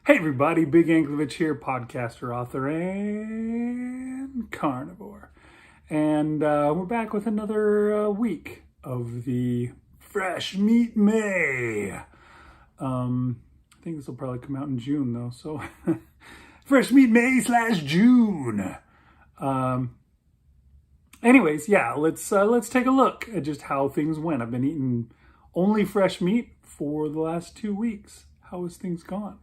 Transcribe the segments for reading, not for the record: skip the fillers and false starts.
Hey everybody, Big Anglovich here, podcaster, author, and carnivore. And we're back with another week of the Fresh Meat May. I think this will probably come out in June though, so Fresh Meat May / June. Anyways, yeah, let's take a look at just how things went. I've been eating only fresh meat for the last 2 weeks. How has things gone?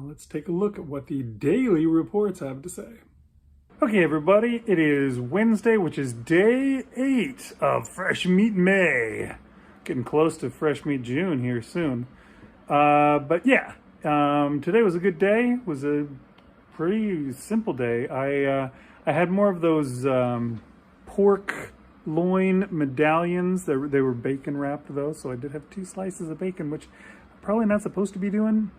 Let's take a look at what the daily reports have to say. Okay, everybody, it is Wednesday, which is day 8 of Fresh Meat May. Getting close to Fresh Meat June here soon. But yeah, today was a good day. It was a pretty simple day. I had more of those pork loin medallions. They were bacon wrapped though, so I did have 2 slices of bacon, which I'm probably not supposed to be doing.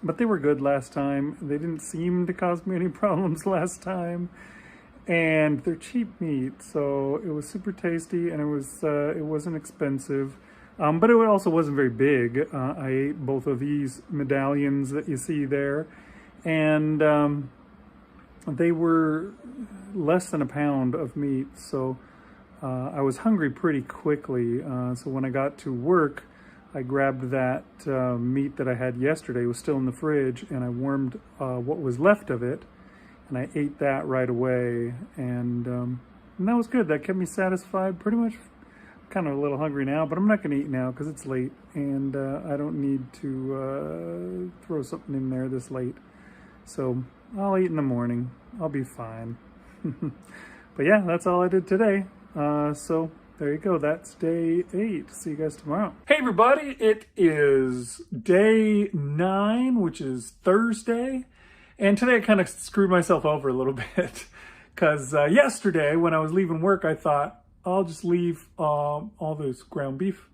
But they were good last time. They didn't seem to cause me any problems last time. And they're cheap meat, so it was super tasty, and it wasn't expensive. But it also wasn't very big. I ate both of these medallions that you see there. And they were less than a pound of meat, so I was hungry pretty quickly. So when I got to work, I grabbed that meat that I had yesterday. It was still in the fridge, and I warmed what was left of it, and I ate that right away, and that was good. That kept me satisfied pretty much. Kind of a little hungry now, but I'm not going to eat now because it's late, and I don't need to throw something in there this late. So I'll eat in the morning. I'll be fine. But yeah, that's all I did today. So there you go. That's day 8. See you guys tomorrow. Hey everybody, it is day 9, which is Thursday. And today I kind of screwed myself over a little bit because yesterday when I was leaving work, I thought I'll just leave all this ground beef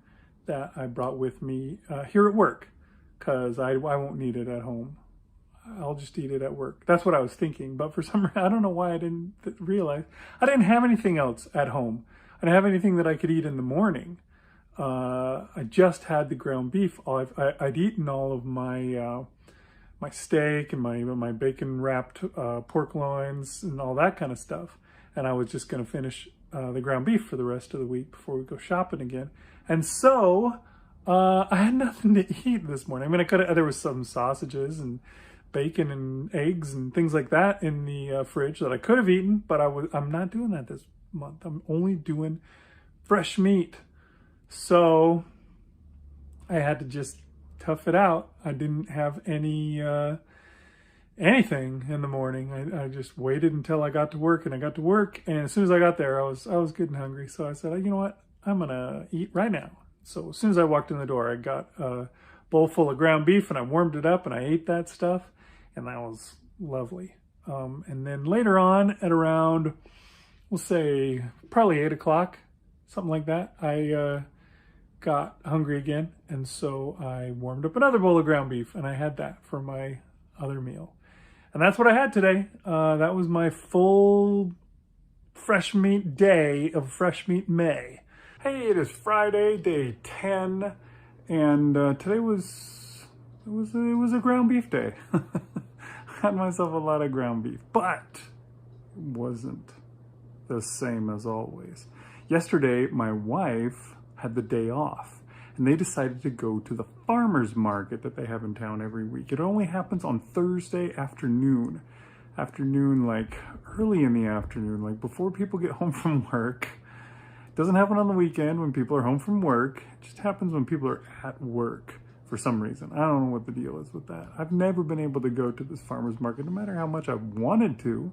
that I brought with me here at work because I won't need it at home. I'll just eat it at work. That's what I was thinking. But for some reason, I don't know why I didn't realize. I didn't have anything else at home. I didn't have anything that I could eat in the morning. I just had the ground beef. I'd eaten all of my my steak and my bacon wrapped pork loins and all that kind of stuff. And I was just going to finish the ground beef for the rest of the week before we go shopping again. And so I had nothing to eat this morning. I mean, there was some sausages and bacon and eggs and things like that in the fridge that I could have eaten, but I'm not doing that this month. I'm only doing fresh meat. So I had to just tough it out. I didn't have any anything in the morning. I just waited until I got to work, and I got to work, and as soon as I got there, I was getting hungry. So I said, you know what? I'm gonna eat right now. So as soon as I walked in the door, I got a bowl full of ground beef, and I warmed it up, and I ate that stuff, and that was lovely. And then later on at around, we'll say probably 8 o'clock, something like that, I got hungry again. And so I warmed up another bowl of ground beef, and I had that for my other meal. And that's what I had today. That was my full fresh meat day of Fresh Meat May. Hey, it is Friday, day 10. And today was a ground beef day. I had myself a lot of ground beef, but it wasn't the same as always. Yesterday, my wife had the day off, and they decided to go to the farmer's market that they have in town every week. It only happens on Thursday afternoon, like early in the afternoon, like before people get home from work. It doesn't happen on the weekend when people are home from work. It just happens when people are at work for some reason. I don't know what the deal is with that. I've never been able to go to this farmer's market, no matter how much I've wanted to.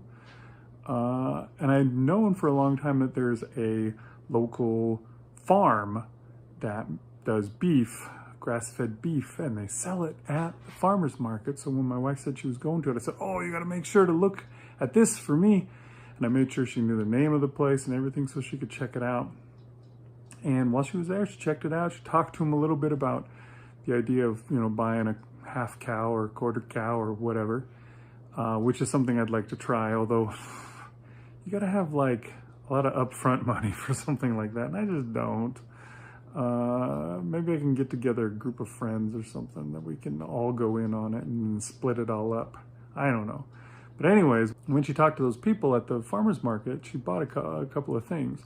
And I've known for a long time that there's a local farm that does beef, grass-fed beef, and they sell it at the farmer's market. So when my wife said she was going to it, I said, oh, you got to make sure to look at this for me. And I made sure she knew the name of the place and everything so she could check it out. And while she was there, she checked it out. She talked to him a little bit about the idea of, buying a half cow or a quarter cow or whatever, which is something I'd like to try, although you got to have like a lot of upfront money for something like that, and I just don't. Maybe I can get together a group of friends or something that we can all go in on it and split it all up. I don't know. But anyways, when she talked to those people at the farmer's market, she bought a couple of things.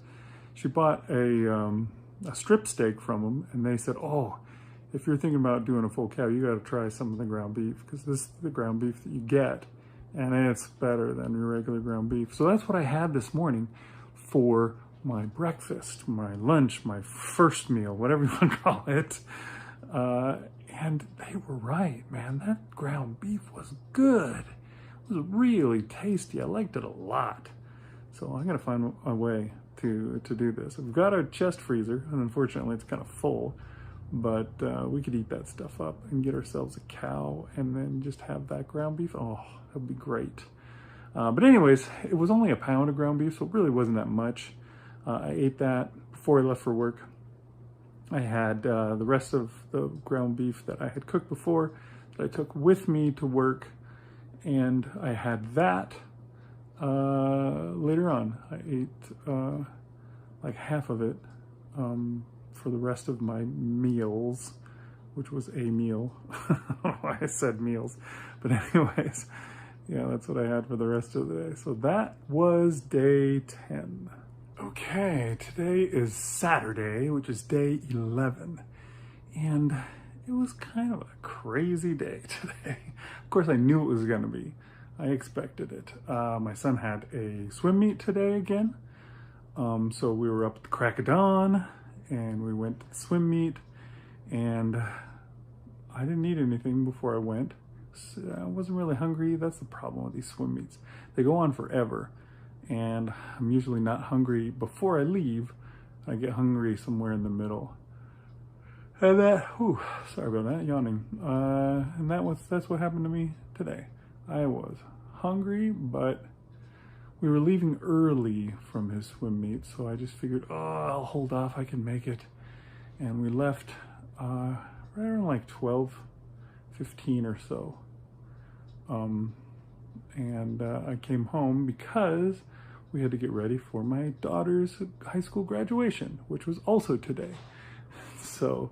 She bought a strip steak from them, and they said, oh, if you're thinking about doing a full cow, you got to try some of the ground beef, because this is the ground beef that you get, and it's better than your regular ground beef. So that's what I had this morning for my breakfast, my lunch, my first meal, whatever you want to call it. And they were right, man. That ground beef was good. It was really tasty. I liked it a lot. So I'm gonna find a way to do this. I've got a chest freezer, and unfortunately it's kind of full, but we could eat that stuff up and get ourselves a cow and then just have that ground beef. Oh, that would be great. But anyways, it was only a pound of ground beef, so it really wasn't that much. I ate that before I left for work. I had the rest of the ground beef that I had cooked before that I took with me to work, and I had that later on. I ate like half of it for the rest of my meals, which was a meal. I don't know why I said meals, but anyways, yeah, that's what I had for the rest of the day. So that was day 10. Okay, today is Saturday, which is day 11, and it was kind of a crazy day today. Of course, I knew it was going to be. I expected it. My son had a swim meet today again, so we were up at the crack of dawn, and we went to the swim meet, and I didn't eat anything before I went. So I wasn't really hungry. That's the problem with these swim meets. They go on forever. And I'm usually not hungry before I leave. I get hungry somewhere in the middle. And sorry about that, yawning. And that's what happened to me today. I was hungry, but we were leaving early from his swim meet, so I just figured, I'll hold off, I can make it. And we left right around like 12:15 or so. And I came home because we had to get ready for my daughter's high school graduation, which was also today. So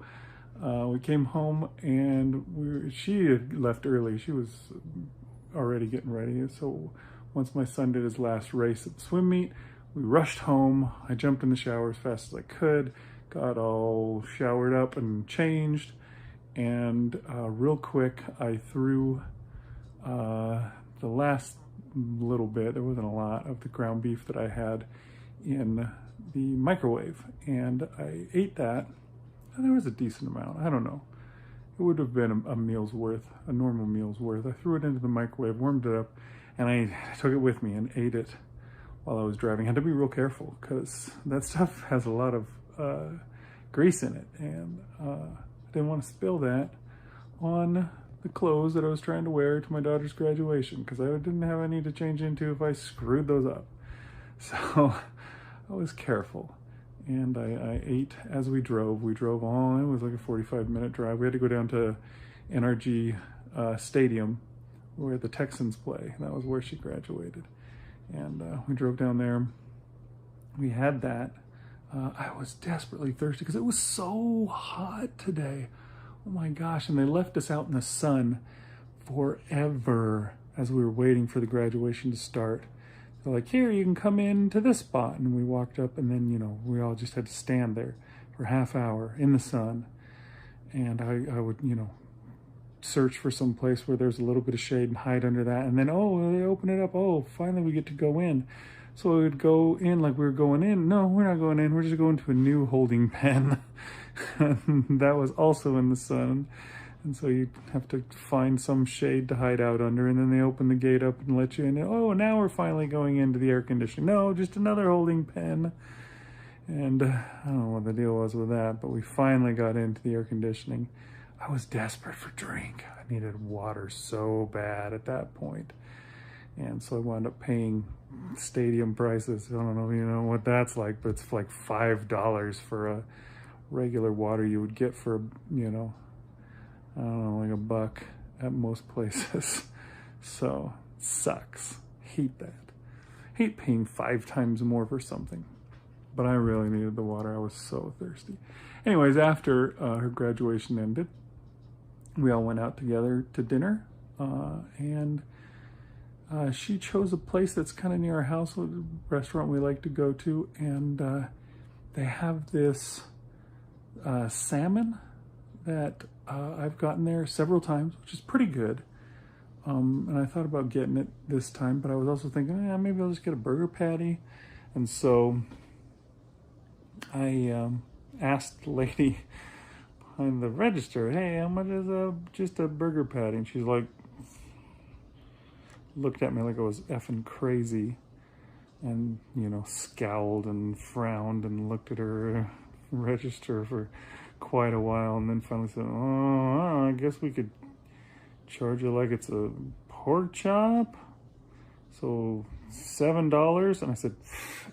we came home, and she had left early. She was already getting ready. So once my son did his last race at the swim meet, we rushed home. I jumped in the shower as fast as I could, got all showered up and changed, and real quick I threw the last little bit, there wasn't a lot, of the ground beef that I had in the microwave, and I ate that, and there was a decent amount. I don't know, it would have been a meal's worth, a normal meal's worth. I threw it into the microwave, warmed it up, and I took it with me and ate it while I was driving. I had to be real careful because that stuff has a lot of grease in it, and I didn't want to spill that on the clothes that I was trying to wear to my daughter's graduation, because I didn't have any to change into if I screwed those up. So I was careful, and I ate as we drove. We drove on, it was like a 45-minute drive. We had to go down to NRG Stadium where the Texans play. That was where she graduated. And we drove down there. We had that. I was desperately thirsty because it was so hot today. Oh my gosh, and they left us out in the sun forever as we were waiting for the graduation to start. They're like, here, you can come in to this spot. And we walked up, and then, we all just had to stand there for a half hour in the sun. And I would, search for some place where there's a little bit of shade and hide under that. And then, they open it up. Oh, finally we get to go in. So we would go in like we were going in. No, we're not going in. We're just going to a new holding pen. That was also in the sun. And so you have to find some shade to hide out under. And then they open the gate up and let you in. Oh, now we're finally going into the air conditioning. No, just another holding pen. And I don't know what the deal was with that, but we finally got into the air conditioning. I was desperate for drink. I needed water so bad at that point. And so I wound up paying stadium prices. I don't know if you know what that's like, but it's like $5 for a regular water you would get for, I don't know, like $1 at most places. So, sucks. Hate that. Hate paying 5 times more for something. But I really needed the water. I was so thirsty. Anyways, after her graduation ended, we all went out together to dinner, and she chose a place that's kind of near our house, a restaurant we like to go to, and they have this salmon that I've gotten there several times, which is pretty good. And I thought about getting it this time, but I was also thinking, maybe I'll just get a burger patty. And so I asked the lady behind the register, hey, how much is just a burger patty? And she's like, looked at me like I was effing crazy, and, scowled and frowned and looked at her register for quite a while, and then finally said, I guess we could charge you like it's a pork chop, so $7. And I said,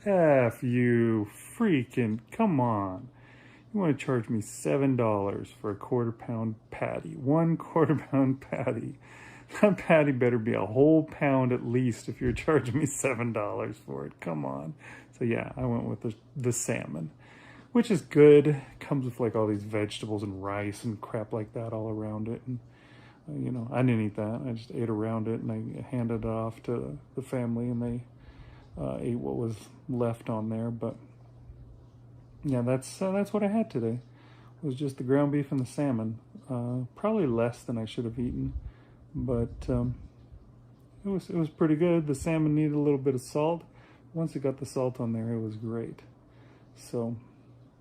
F you, freaking, come on. You want to charge me $7 for a quarter-pound patty, 1 quarter-pound patty. That patty better be a whole pound at least if you're charging me $7 for it. Come on. So yeah, I went with the salmon, which is good. Comes with like all these vegetables and rice and crap like that all around it. And I didn't eat that. I just ate around it, and I handed it off to the family, and they ate what was left on there. But yeah, that's what I had today. It was just the ground beef and the salmon. Probably less than I should have eaten, but it was pretty good. The salmon needed a little bit of salt. Once it got the salt on there, it was great. So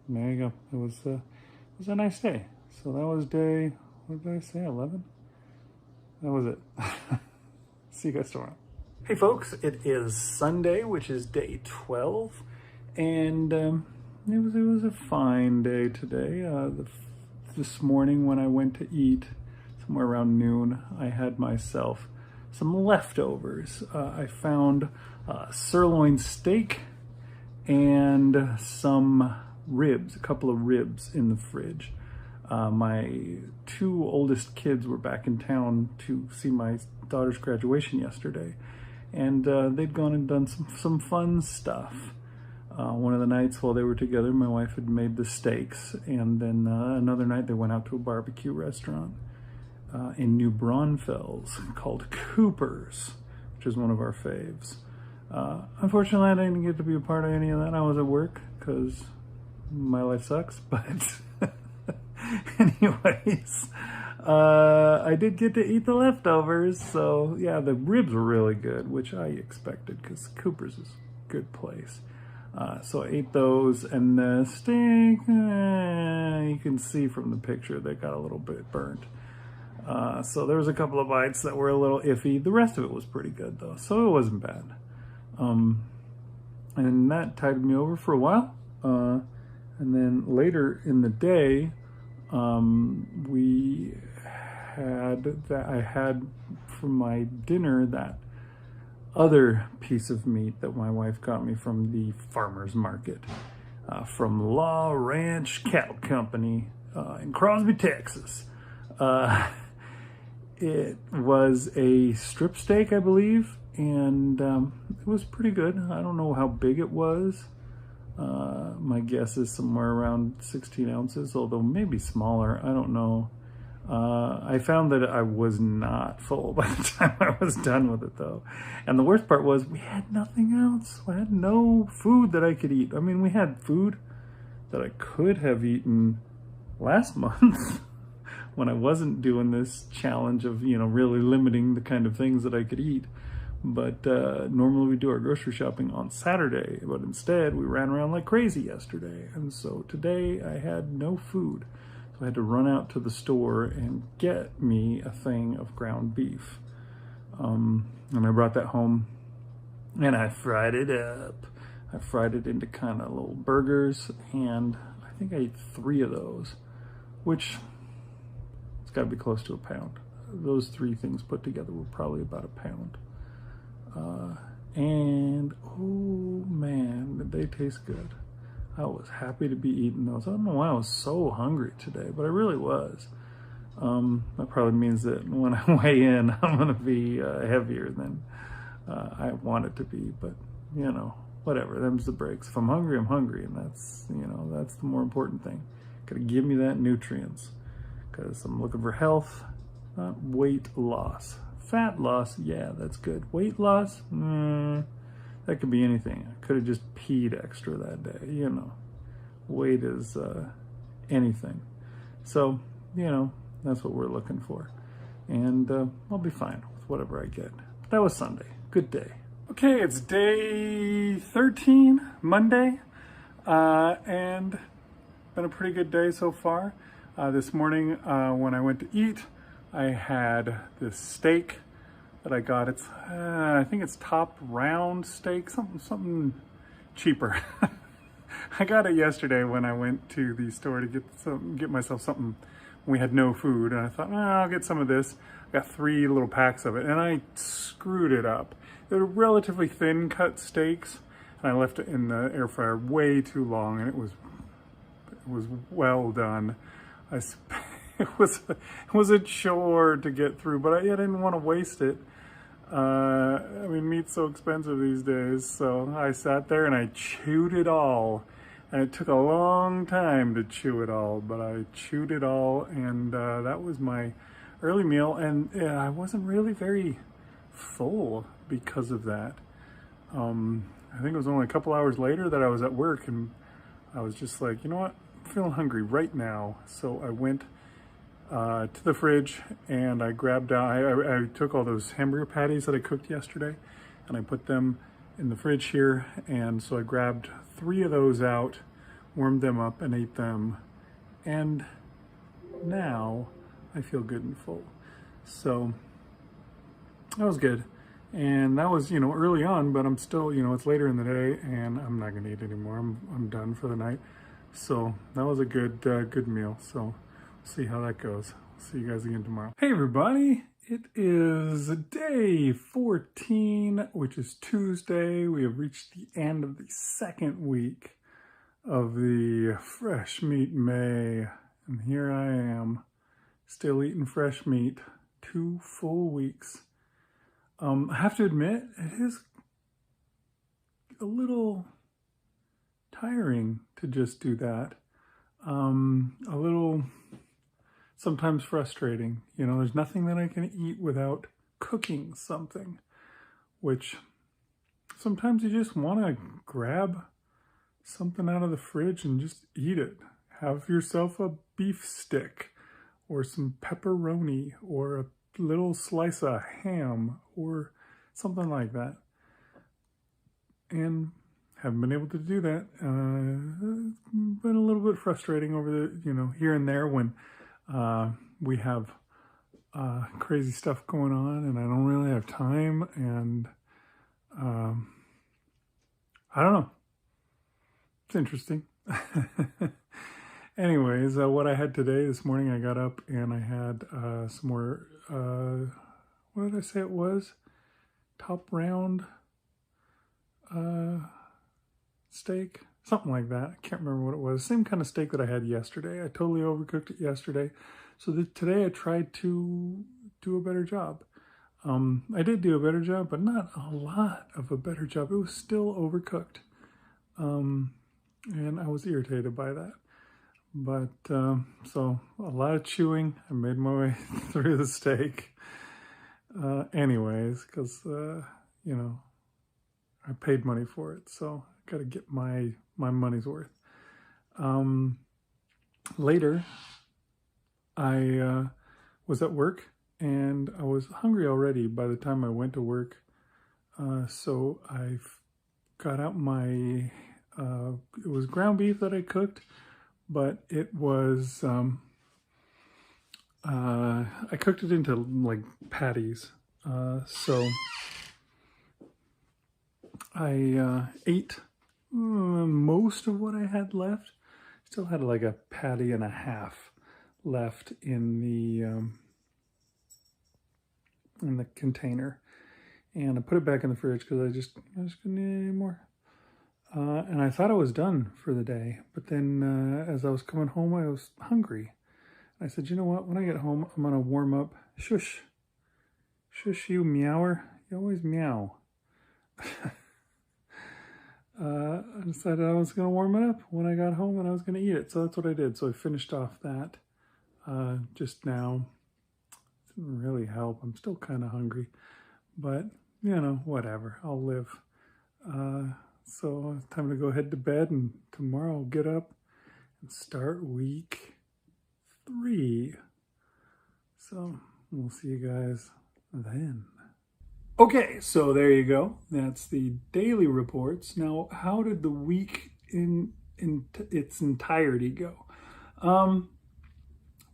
there you go. It was a nice day. So that was day, what did I say, 11? That was it. See you guys tomorrow. Hey folks, it is Sunday, which is day 12, and it was a fine day today. This morning when I went to eat, somewhere around noon, I had myself some leftovers. I found sirloin steak and some ribs, a couple of ribs in the fridge. My 2 oldest kids were back in town to see my daughter's graduation yesterday, and they'd gone and done some fun stuff. One of the nights while they were together, my wife had made the steaks, and then another night they went out to a barbecue restaurant in New Braunfels called Cooper's, which is one of our faves. Unfortunately, I didn't get to be a part of any of that. I was at work because my life sucks, but anyways, I did get to eat the leftovers, so yeah, the ribs were really good, which I expected because Cooper's is a good place. So I ate those, and the steak, you can see from the picture that got a little bit burnt. So there was a couple of bites that were a little iffy. The rest of it was pretty good though, so it wasn't bad. And that tided me over for a while. And then later in the day, I had for my dinner that other piece of meat that my wife got me from the farmer's market, from Law Ranch Cattle Company in Crosby, Texas. It was a strip steak, I believe, and it was pretty good. I don't know how big it was. My guess is somewhere around 16 ounces, although maybe smaller. I don't know. I found that I was not full by the time I was done with it, though. And the worst part was we had nothing else. I had no food that I could eat. I mean, we had food that I could have eaten last month when I wasn't doing this challenge of, really limiting the kind of things that I could eat. But normally we do our grocery shopping on Saturday, but instead we ran around like crazy yesterday. And so today I had no food. So I had to run out to the store and get me a thing of ground beef. And I brought that home and I fried it up. I fried it into kind of little burgers, and I think I ate 3 of those, which it's got to be close to a pound. Those 3 things put together were probably about a pound. And oh man, did they taste good. I was happy to be eating those. I don't know why I was so hungry today, but I really was. That probably means that when I weigh in, I'm going to be heavier than I want it to be, but whatever, them's the breaks. If I'm hungry, I'm hungry, and that's the more important thing. Gotta give me that nutrients, because I'm looking for health, not weight loss. Fat loss, yeah, that's good. Weight loss, that could be anything. I could have just peed extra that day, you know. Weight is anything. So, you know, that's what we're looking for. And I'll be fine with whatever I get. But that was Sunday. Good day. Okay, it's day 13, Monday, and been a pretty good day so far. This morning when I went to eat, I had this steak that I got. It's I think it's top round steak, something cheaper. I got it yesterday when I went to the store to get myself something. We had no food, and I thought, I'll get some of this. I got 3 little packs of it, and I screwed it up. They're relatively thin cut steaks, and I left it in the air fryer way too long, and it was well done. It was a chore to get through, but I didn't want to waste it. I mean, meat's so expensive these days, so I sat there and I chewed it all. And it took a long time to chew it all, but I chewed it all, and that was my early meal, and I wasn't really very full because of that. I think it was only a couple hours later that I was at work, and I was just like, you know what, I'm feeling hungry right now. So I went to the fridge, and I grabbed out, I took all those hamburger patties that I cooked yesterday, and I put them in the fridge here, and so I grabbed 3 of those out, warmed them up, and ate them, and now I feel good and full. So that was good, and that was, you know, early on, but I'm still, you know, it's later in the day, and I'm not gonna eat anymore. I'm done for the night. So that was a good good meal. So we'll see how that goes. See you guys again tomorrow. Hey everybody. It is day 14, which is Tuesday. We have reached the end of the 2nd week of the Fresh Meat May. And here I am, still eating fresh meat, 2 full weeks. I have to admit, it is a little tiring to just do that. A little... sometimes frustrating. You know, there's nothing that I can eat without cooking something, which sometimes you just want to grab something out of the fridge and just eat it. Have yourself a beef stick or some pepperoni or a little slice of ham or something like that. And haven't been able to do that. Been a little bit frustrating over the, you know, here and there when we have crazy stuff going on, and I don't really have time, and I don't know. It's interesting. Anyways, what I had today, this morning, I got up and I had some more, what did I say it was? Top round steak? Something like that. I can't remember what it was. Same kind of steak that I had yesterday. I totally overcooked it yesterday. So today I tried to do a better job. I did do a better job, but not a lot of a better job. It was still overcooked. And I was irritated by that. But, so a lot of chewing. I made my way through the steak. Anyways, because, you know, I paid money for it. So I got to get my money's worth. Later, I was at work and I was hungry already by the time I went to work. So I got out my, it was ground beef that I cooked, but it was, I cooked it into like patties. So I ate most of what I had left. Still had like a patty and a half left in the container, and I put it back in the fridge because I just couldn't eat any more. And I thought I was done for the day, but then as I was coming home, I was hungry. I said, you know what? When I get home, I'm gonna warm up. Shush, shush, you meower! You always meow. I decided I was going to warm it up when I got home and I was going to eat it. So that's what I did. So I finished off that just now. Didn't really help. I'm still kind of hungry, but whatever. I'll live. So it's time to go head to bed, and tomorrow I'll get up and start week 3. So we'll see you guys then. Okay, so there you go. That's the daily reports. Now, how did the week in its entirety go?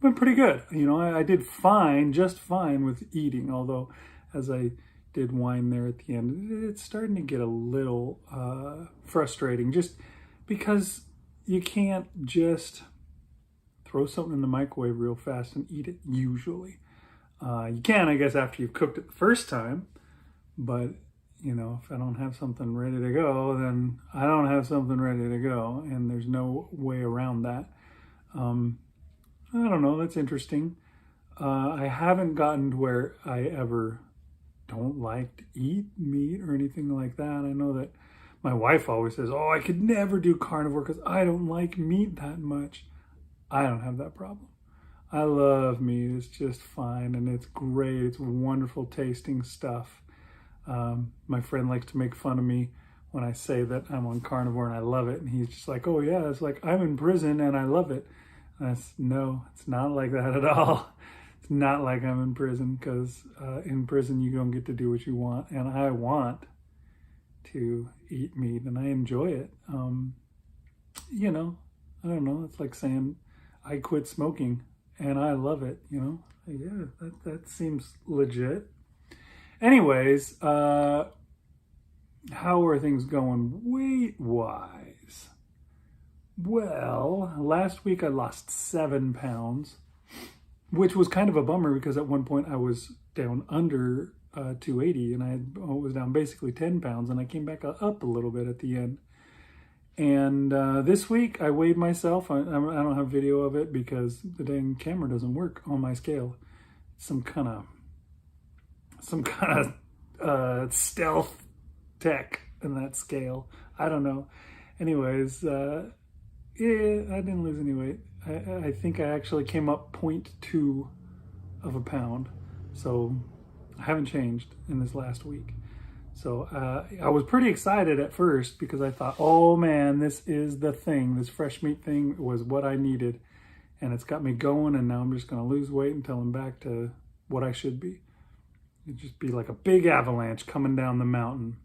Went pretty good. I did fine, just fine with eating, although as I did whine there at the end, it's starting to get a little frustrating, just because you can't just throw something in the microwave real fast and eat it usually. You can, I guess, after you've cooked it the first time, but if I don't have something ready to go, then I don't have something ready to go, and there's no way around that. I don't know, that's interesting. I haven't gotten to where I ever don't like to eat meat or anything like that. I know that my wife always says, oh, I could never do carnivore because I don't like meat that much. I don't have that problem. I love meat. It's just fine, and it's great. It's wonderful tasting stuff. My friend likes to make fun of me when I say that I'm on carnivore and I love it, and he's just like, oh yeah, it's like I'm in prison and I love it. No, it's not like that at all. It's not like I'm in prison, because in prison you don't get to do what you want, and I want to eat meat and I enjoy it. I don't know, it's like saying I quit smoking and I love it, Yeah, that seems legit. Anyways, how are things going weight-wise? Well, last week I lost 7 pounds, which was kind of a bummer because at one point I was down under 280 and I was down basically 10 pounds, and I came back up a little bit at the end. And this week I weighed myself. I don't have video of it because the dang camera doesn't work on my scale. Some kind of stealth tech in that scale. I don't know. Anyways, I didn't lose any weight. I think I actually came up 0.2 of a pound. So I haven't changed in this last week. So I was pretty excited at first because I thought, oh man, this is the thing. This fresh meat thing was what I needed. And it's got me going, and now I'm just going to lose weight until I'm back to what I should be. It'd just be like a big avalanche coming down the mountain.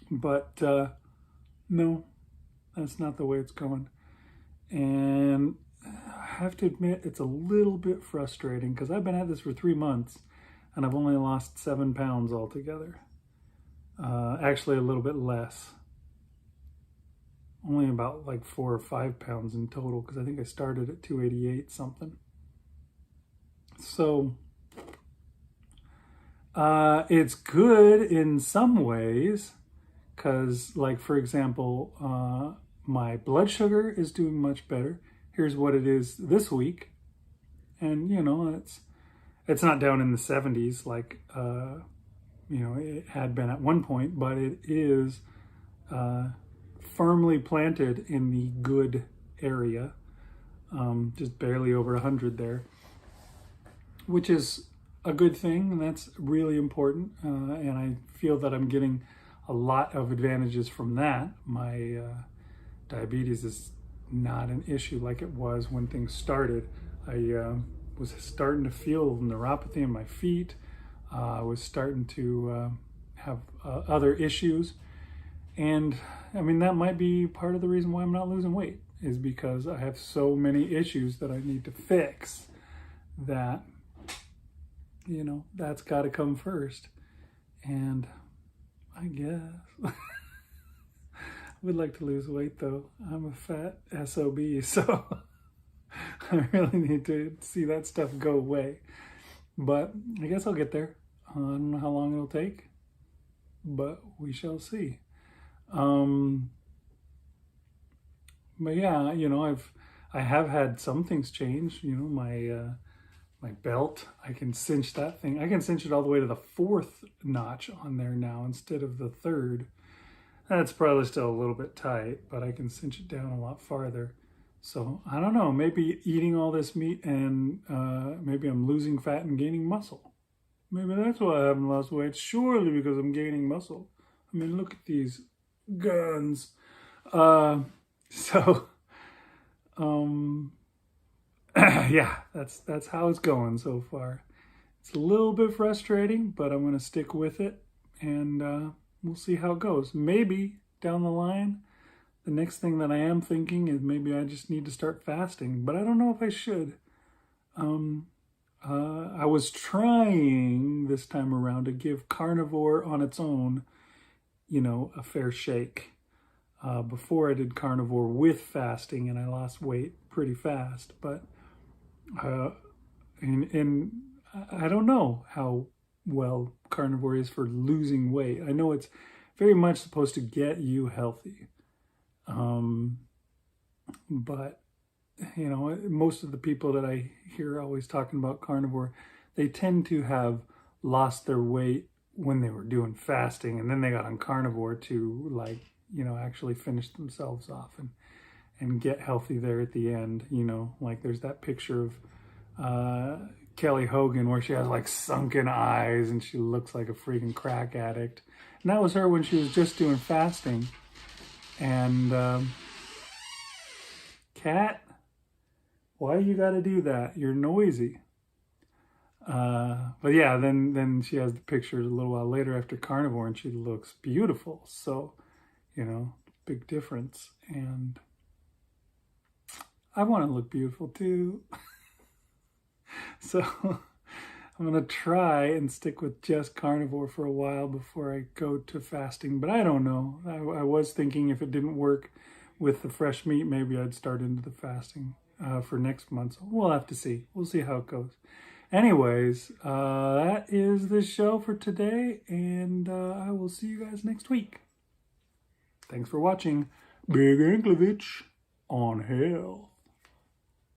But no, that's not the way it's going. And I have to admit, it's a little bit frustrating because I've been at this for 3 months and I've only lost 7 pounds altogether. Actually, a little bit less. Only about like 4 or 5 pounds in total, because I think I started at 288 something. So it's good in some ways, because like, for example, my blood sugar is doing much better. Here's what it is this week. And, it's not down in the 70s like, it had been at one point, but it is firmly planted in the good area, just barely over 100 there, which is a good thing, and that's really important. And I feel that I'm getting a lot of advantages from that. My diabetes is not an issue like it was when things started. I was starting to feel neuropathy in my feet. I was starting to have other issues. And I mean, that might be part of the reason why I'm not losing weight, is because I have so many issues that I need to fix that, that's got to come first. And I guess I would like to lose weight, though. I'm a fat SOB, so I really need to see that stuff go away. But I guess I'll get there. I don't know how long it'll take, but we shall see. But yeah, I have had some things change. My belt, I can cinch that thing. I can cinch it all the way to the 4th notch on there now instead of the 3rd. That's probably still a little bit tight, but I can cinch it down a lot farther. So I don't know, maybe eating all this meat and maybe I'm losing fat and gaining muscle. Maybe that's why I haven't lost weight. Surely because I'm gaining muscle. I mean, look at these guns. So, yeah, that's how it's going so far. It's a little bit frustrating, but I'm going to stick with it, and we'll see how it goes. Maybe down the line, the next thing that I am thinking is maybe I just need to start fasting, but I don't know if I should. I was trying this time around to give carnivore on its own, a fair shake. Before I did carnivore with fasting, and I lost weight pretty fast, but and I don't know how well carnivore is for losing weight. I know it's very much supposed to get you healthy. But, most of the people that I hear always talking about carnivore, they tend to have lost their weight when they were doing fasting, and then they got on carnivore to actually finish themselves off and get healthy there at the end. Like there's that picture of Kelly Hogan where she has like sunken eyes and she looks like a freaking crack addict. And that was her when she was just doing fasting. And Cat, why you gotta do that? You're noisy. But yeah, then she has the pictures a little while later after carnivore and she looks beautiful. So, big difference. And I want to look beautiful too. So I'm going to try and stick with just carnivore for a while before I go to fasting. But I don't know. I was thinking if it didn't work with the fresh meat, maybe I'd start into the fasting for next month. So we'll have to see. We'll see how it goes. Anyways, that is the show for today. And I will see you guys next week. Thanks for watching Big Anklevich on Health.